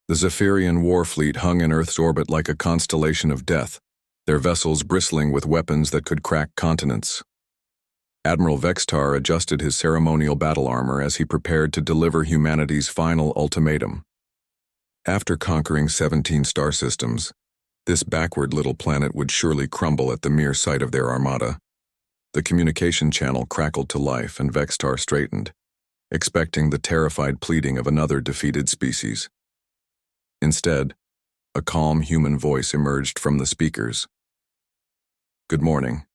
The Zephyrian war fleet hung in Earth's orbit like a constellation of death, their vessels bristling with weapons that could crack continents. Admiral Vextar adjusted his ceremonial battle armor as he prepared to deliver humanity's final ultimatum. After conquering 17 star systems, this backward little planet would surely crumble at the mere sight of their armada. The communication channel crackled to life and Vextar straightened, expecting the terrified pleading of another defeated species. Instead, a calm human voice emerged from the speakers. "Good morning.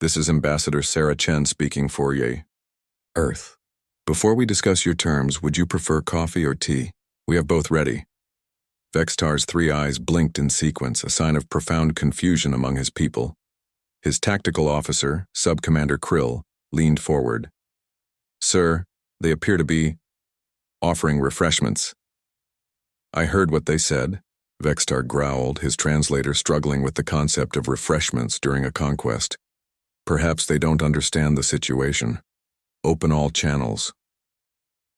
This is Ambassador Sarah Chen speaking for Ye, Earth. Before we discuss your terms, would you prefer coffee or tea? We have both ready." Vextar's three eyes blinked in sequence, a sign of profound confusion among his people. His tactical officer, Sub-Commander Krill, leaned forward. "Sir, they appear to be offering refreshments." "I heard what they said," Vextar growled, his translator struggling with the concept of refreshments during a conquest. "Perhaps they don't understand the situation. Open all channels."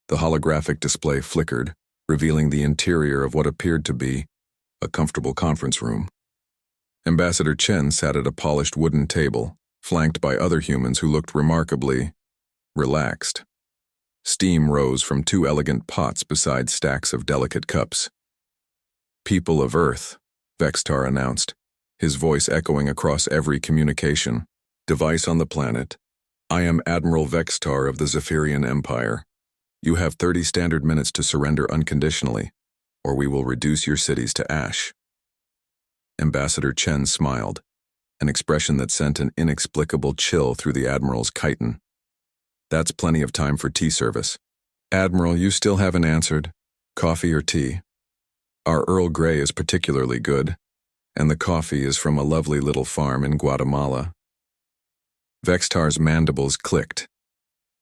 The holographic display flickered, revealing the interior of what appeared to be a comfortable conference room. Ambassador Chen sat at a polished wooden table, flanked by other humans who looked remarkably relaxed. Steam rose from two elegant pots beside stacks of delicate cups. "People of Earth," Vextar announced, his voice echoing across every communication device on the planet. "I am Admiral Vextar of the Zephyrian Empire. You have 30 standard minutes to surrender unconditionally, or we will reduce your cities to ash." Ambassador Chen smiled, an expression that sent an inexplicable chill through the Admiral's chitin. "That's plenty of time for tea service." "Admiral, you still haven't answered. Coffee or tea? Our Earl Grey is particularly good, and the coffee is from a lovely little farm in Guatemala." Vextar's mandibles clicked,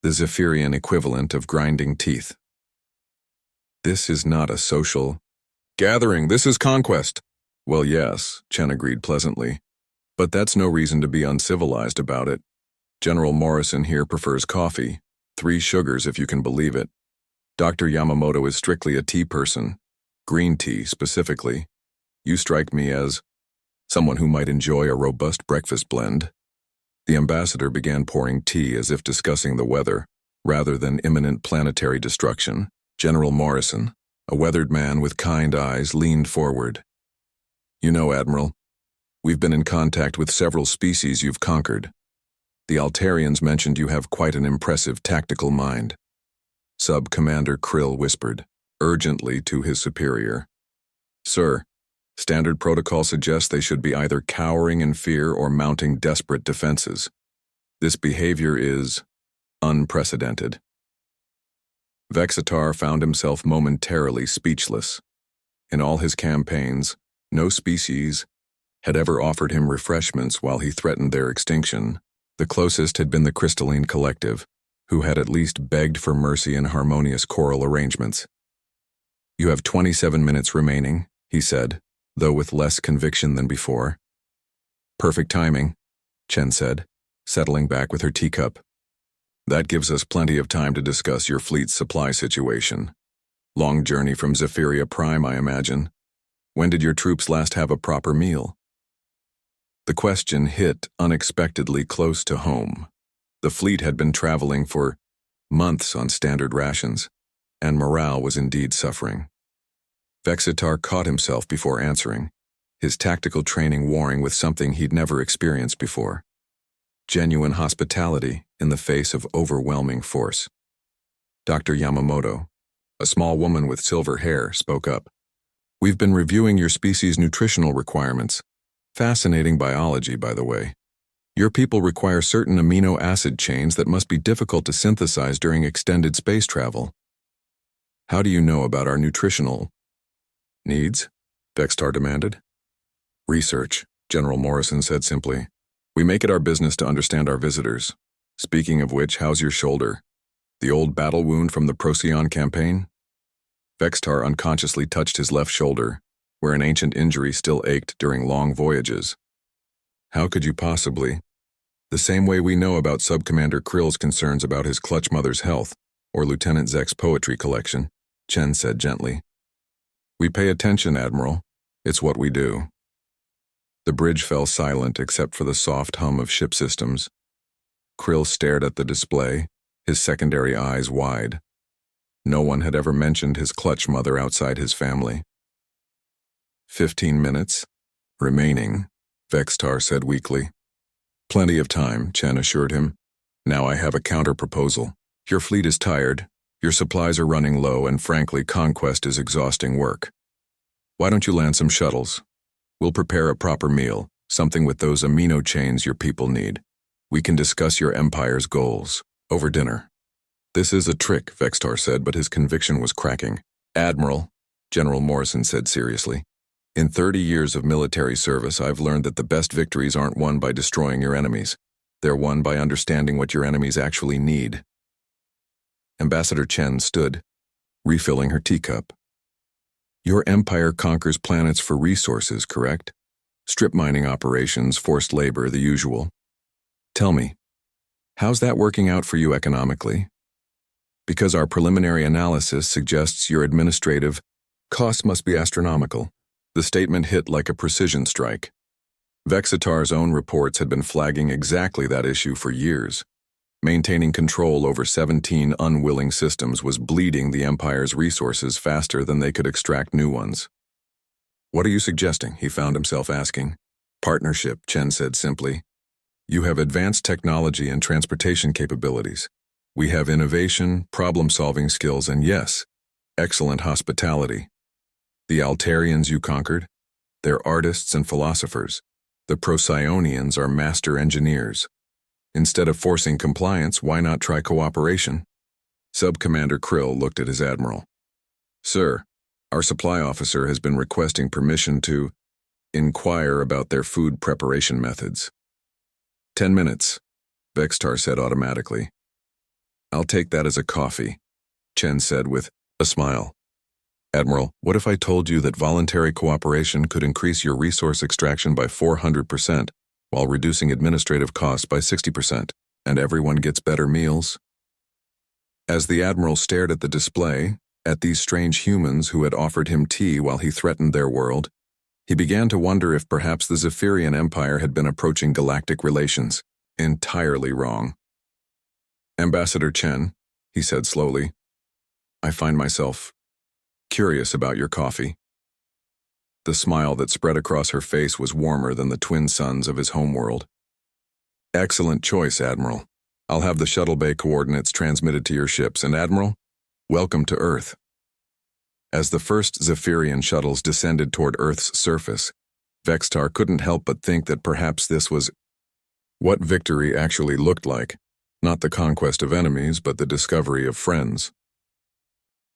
the Zephyrian equivalent of grinding teeth. "This is not a social gathering, this is conquest." "Well, yes," Chen agreed pleasantly, "but that's no reason to be uncivilized about it. General Morrison here prefers coffee, 3 sugars if you can believe it. Dr. Yamamoto is strictly a tea person, green tea specifically. You strike me as someone who might enjoy a robust breakfast blend." The ambassador began pouring tea as if discussing the weather, rather than imminent planetary destruction. General Morrison, a weathered man with kind eyes, leaned forward. "You know, Admiral, we've been in contact with several species you've conquered. The Altarians mentioned you have quite an impressive tactical mind." Sub-Commander Krill whispered, urgently to his superior. "Sir, standard protocol suggests they should be either cowering in fear or mounting desperate defenses. This behavior is unprecedented." Vextar found himself momentarily speechless. In all his campaigns, no species had ever offered him refreshments while he threatened their extinction. The closest had been the Crystalline Collective, who had at least begged for mercy in harmonious choral arrangements. "You have 27 minutes remaining," he said, though with less conviction than before. "Perfect timing," Chen said, settling back with her teacup. "That gives us plenty of time to discuss your fleet's supply situation. Long journey from Zephyria Prime, I imagine. When did your troops last have a proper meal?" The question hit unexpectedly close to home. The fleet had been traveling for months on standard rations, and morale was indeed suffering. Vextar caught himself before answering, his tactical training warring with something he'd never experienced before. Genuine hospitality in the face of overwhelming force. Dr. Yamamoto, a small woman with silver hair, spoke up. "We've been reviewing your species' nutritional requirements. Fascinating biology, by the way. Your people require certain amino acid chains that must be difficult to synthesize during extended space travel." "How do you know about our nutritional needs?" Vextar demanded. "Research," General Morrison said simply. "We make it our business to understand our visitors. Speaking of which, how's your shoulder? The old battle wound from the Procyon campaign?" Vextar unconsciously touched his left shoulder, where an ancient injury still ached during long voyages. "How could you possibly? The same way we know about Sub-Commander Krill's concerns about his clutch mother's health, or Lieutenant Zek's poetry collection," Chen said gently. We pay attention, Admiral. It's what we do. The bridge fell silent except for the soft hum of ship systems. Krill stared at the display, his secondary eyes wide. No one had ever mentioned his clutch mother outside his family. 15 minutes remaining, Vextar said weakly. Plenty of time, Chen assured him. Now I have a counter-proposal. Your fleet is tired, your supplies are running low, and frankly, conquest is exhausting work. Why don't you land some shuttles? We'll prepare a proper meal, something with those amino chains your people need. We can discuss your empire's goals over dinner. This is a trick, Vextar said, but his conviction was cracking. Admiral, General Morrison said seriously, in 30 years of military service, I've learned that the best victories aren't won by destroying your enemies. They're won by understanding what your enemies actually need. Ambassador Chen stood, refilling her teacup. Your empire conquers planets for resources, correct? Strip mining operations, forced labor, the usual. Tell me, how's that working out for you economically? Because our preliminary analysis suggests your administrative costs must be astronomical. The statement hit like a precision strike. Vexitar's own reports had been flagging exactly that issue for years. Maintaining control over 17 unwilling systems was bleeding the Empire's resources faster than they could extract new ones. What are you suggesting? He found himself asking. Partnership, Chen said simply. You have advanced technology and transportation capabilities. We have innovation, problem-solving skills, and yes, excellent hospitality. The Altarians you conquered? They're artists and philosophers. The Procyon are master engineers. Instead of forcing compliance, why not try cooperation? Sub-Commander Krill looked at his admiral. Sir, our supply officer has been requesting permission to inquire about their food preparation methods. 10 minutes, Vextar said automatically. I'll take that as a coffee, Chen said with a smile. Admiral, what if I told you that voluntary cooperation could increase your resource extraction by 400% while reducing administrative costs by 60%, and everyone gets better meals? As the Admiral stared at the display, at these strange humans who had offered him tea while he threatened their world, he began to wonder if perhaps the Zephyrian Empire had been approaching galactic relations entirely wrong. Ambassador Chen, he said slowly, I find myself curious about your coffee. The smile that spread across her face was warmer than the twin suns of his homeworld. Excellent choice, Admiral. I'll have the shuttle bay coordinates transmitted to your ships, and Admiral, welcome to Earth. As the first Zephyrian shuttles descended toward Earth's surface, Vextar couldn't help but think that perhaps this was what victory actually looked like, not the conquest of enemies, but the discovery of friends.